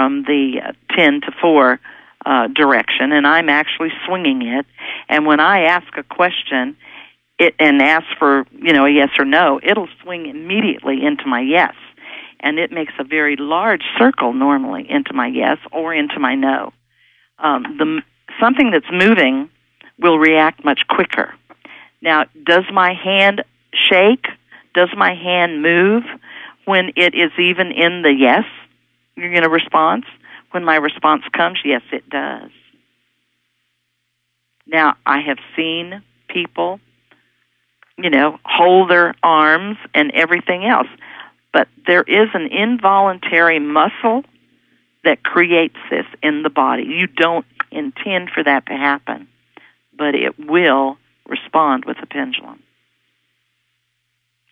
from the 10 to 4 direction, and I'm actually swinging it. And when I ask a question and ask for, a yes or no, it'll swing immediately into my yes. And it makes a very large circle normally into my yes or into my no. Something that's moving will react much quicker. Now, does my hand shake? Does my hand move when it is even in the yes response? When my response comes, yes, it does. Now, I have seen people, hold their arms and everything else. But there is an involuntary muscle that creates this in the body. You don't intend for that to happen, but it will respond with the pendulum.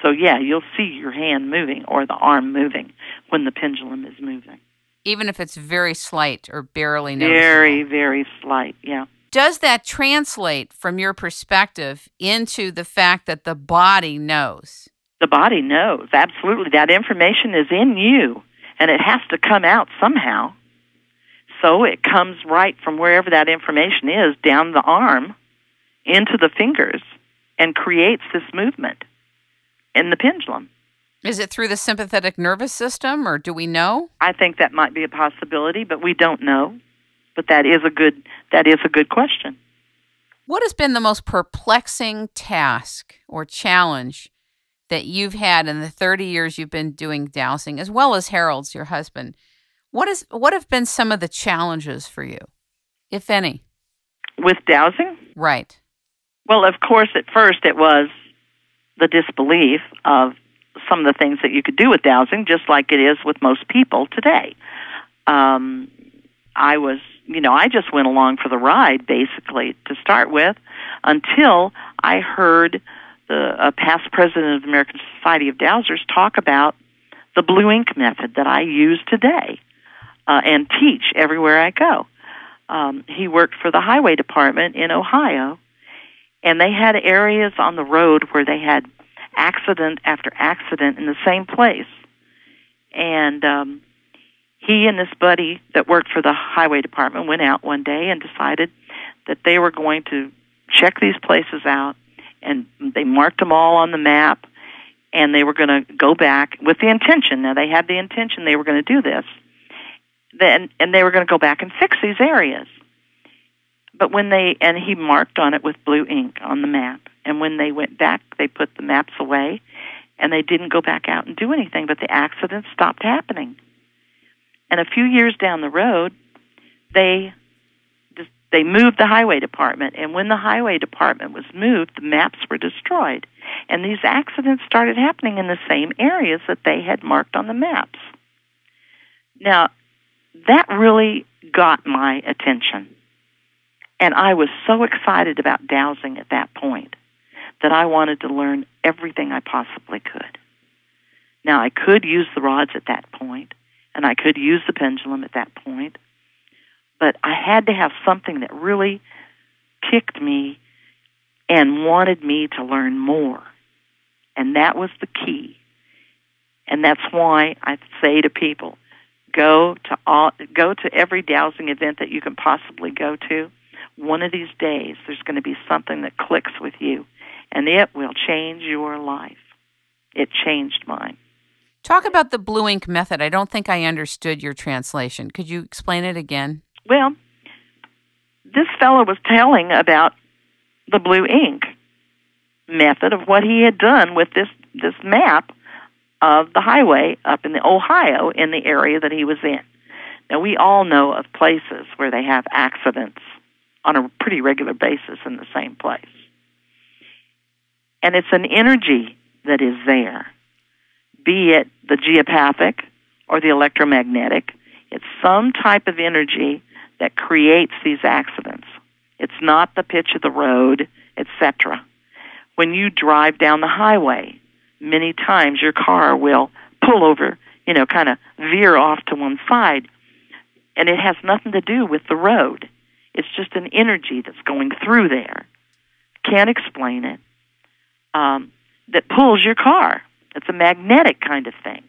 So, yeah, you'll see your hand moving or the arm moving when the pendulum is moving. Even if it's very slight or barely noticeable? Very, very slight, yeah. Does that translate from your perspective into the fact that the body knows? The body knows, absolutely. That information is in you, and it has to come out somehow. So it comes right from wherever that information is, down the arm, into the fingers, and creates this movement in the pendulum. Is it through the sympathetic nervous system, or do we know? I think that might be a possibility, but we don't know. But that is a good question. What has been the most perplexing task or challenge that you've had in the 30 years you've been doing dowsing, as well as Harold's, your husband? What have been some of the challenges for you, if any? With dowsing? Right. Well, of course, at first it was the disbelief of some of the things that you could do with dowsing, just like it is with most people today. I just went along for the ride, basically, to start with, until I heard a past president of the American Society of Dowsers talk about the blue ink method that I use today and teach everywhere I go. He worked for the highway department in Ohio, and they had areas on the road where they had accident after accident in the same place. And he and this buddy that worked for the highway department went out one day and decided that they were going to check these places out, and they marked them all on the map, and they were going to go back with the intention. Now, they had the intention they were going to do this, and they were going to go back and fix these areas. But he marked on it with blue ink on the map. And when they went back, they put the maps away, and they didn't go back out and do anything, but the accidents stopped happening. And a few years down the road, they moved the highway department, and when the highway department was moved, the maps were destroyed. And these accidents started happening in the same areas that they had marked on the maps. Now, that really got my attention. And I was so excited about dowsing at that point that I wanted to learn everything I possibly could. Now, I could use the rods at that point, and I could use the pendulum at that point, but I had to have something that really kicked me and wanted me to learn more. And that was the key. And that's why I say to people, go to every dowsing event that you can possibly go to. One of these days, there's going to be something that clicks with you, and it will change your life. It changed mine. Talk about the blue ink method. I don't think I understood your translation. Could you explain it again? Well, this fellow was telling about the blue ink method of what he had done with this map of the highway up in Ohio in the area that he was in. Now, we all know of places where they have accidents on a pretty regular basis in the same place. And it's an energy that is there, be it the geopathic or the electromagnetic. It's some type of energy that creates these accidents. It's not the pitch of the road, etc. When you drive down the highway, many times your car will pull over, kind of veer off to one side, and it has nothing to do with the road. It's just an energy that's going through there. Can't explain it. That pulls your car. It's a magnetic kind of thing.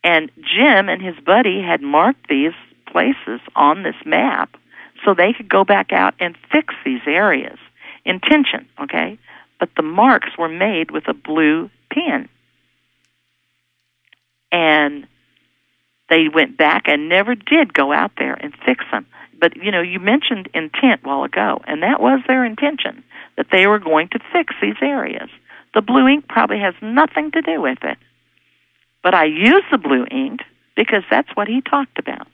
And Jim and his buddy had marked these places on this map so they could go back out and fix these areas. Intention, okay? But the marks were made with a blue pen. And they went back and never did go out there and fix them. But, you know, you mentioned intent a while ago, and that was their intention, that they were going to fix these areas. The blue ink probably has nothing to do with it. But I use the blue ink because that's what he talked about.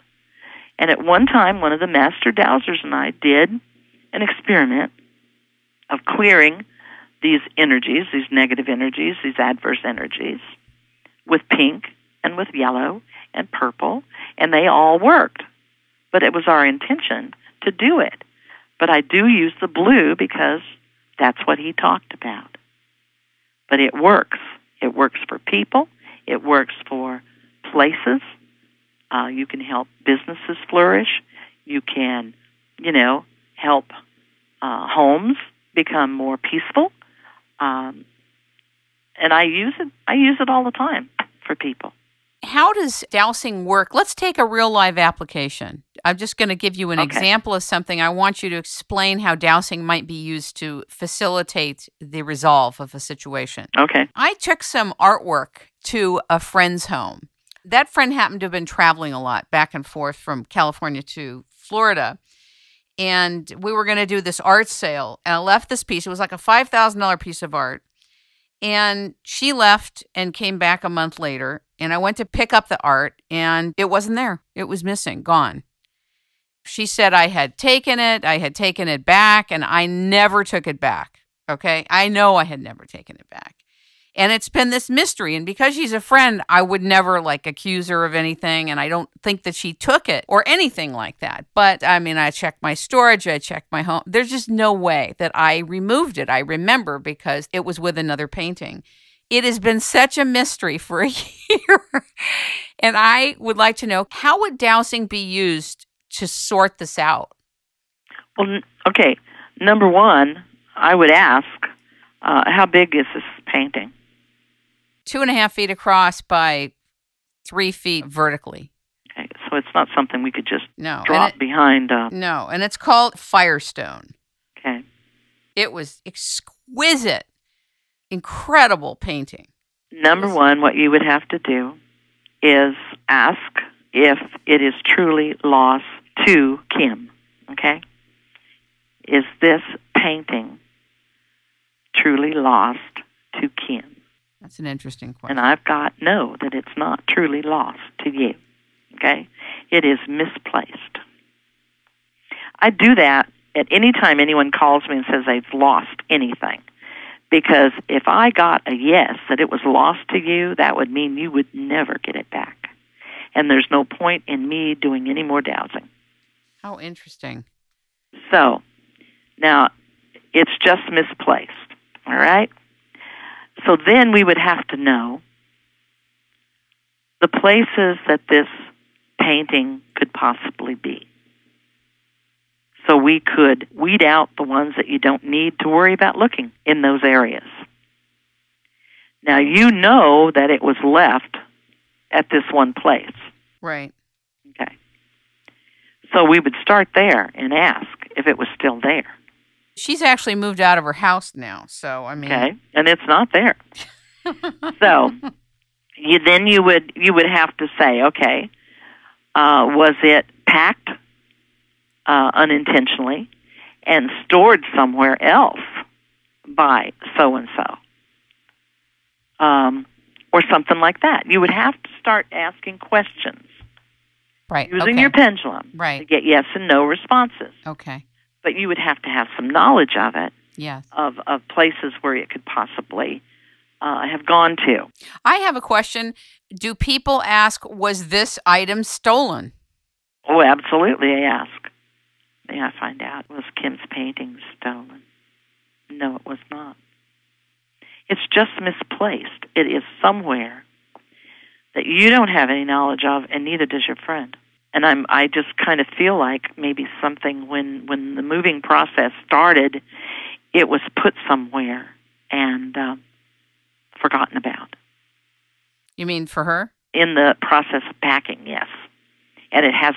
And at one time, one of the master dowsers and I did an experiment of clearing these energies, these negative energies, these adverse energies, with pink and with yellow and purple, and they all worked. But it was our intention to do it. But I do use the blue because that's what he talked about. But it works. It works for people. It works for places. You can help businesses flourish. You can, you know, help homes become more peaceful. And I use it. I use it all the time for people. How does dowsing work? Let's take a real live application. I'm just going to give you an example of something. I want you to explain how dowsing might be used to facilitate the resolve of a situation. Okay. I took some artwork to a friend's home. That friend happened to have been traveling a lot back and forth from California to Florida. And we were going to do this art sale. And I left this piece. It was like a $5,000 piece of art. And she left and came back a month later. And I went to pick up the art, and it wasn't there. It was missing, gone. She said I had taken it back, and I never took it back, okay? I know I had never taken it back. And it's been this mystery, and because she's a friend, I would never, accuse her of anything, and I don't think that she took it or anything like that. But, I mean, I checked my storage, I checked my home. There's just no way that I removed it. I remember because it was with another painting. It has been such a mystery for a year. And I would like to know, how would dowsing be used to sort this out? Well, okay. Number one, I would ask, how big is this painting? 2.5 feet across by 3 feet vertically. Okay, so it's not something we could just drop behind. No, and it's called Firestone. Okay. It was exquisite. Incredible painting. Number one, what you would have to do is ask if it is truly lost to Kim, okay? Is this painting truly lost to Kim? That's an interesting question. And I've got no, that it's not truly lost to you, okay? It is misplaced. I do that at any time anyone calls me and says they've lost anything. Because if I got a yes that it was lost to you, that would mean you would never get it back. And there's no point in me doing any more dowsing. How interesting. So, now, it's just misplaced, all right? So then we would have to know the places that this painting could possibly be. So we could weed out the ones that you don't need to worry about looking in those areas. Now, you know that it was left at this one place. Right. Okay. So we would start there and ask if it was still there. She's actually moved out of her house now, so I mean... Okay, and it's not there. So you would have to say, okay, was it packed unintentionally and stored somewhere else by so-and-so, or something like that. You would have to start asking questions. Right. Using your pendulum to get yes and no responses. Okay. But you would have to have some knowledge of it, yes, of places where it could possibly have gone to. I have a question. Do people ask, was this item stolen? Oh, absolutely, I ask. May I find out, was Kim's painting stolen? No, it was not. It's just misplaced. It is somewhere that you don't have any knowledge of, and neither does your friend. And I just kind of feel like maybe something, when the moving process started, it was put somewhere and forgotten about. You mean for her? in the process of packing, yes. And it has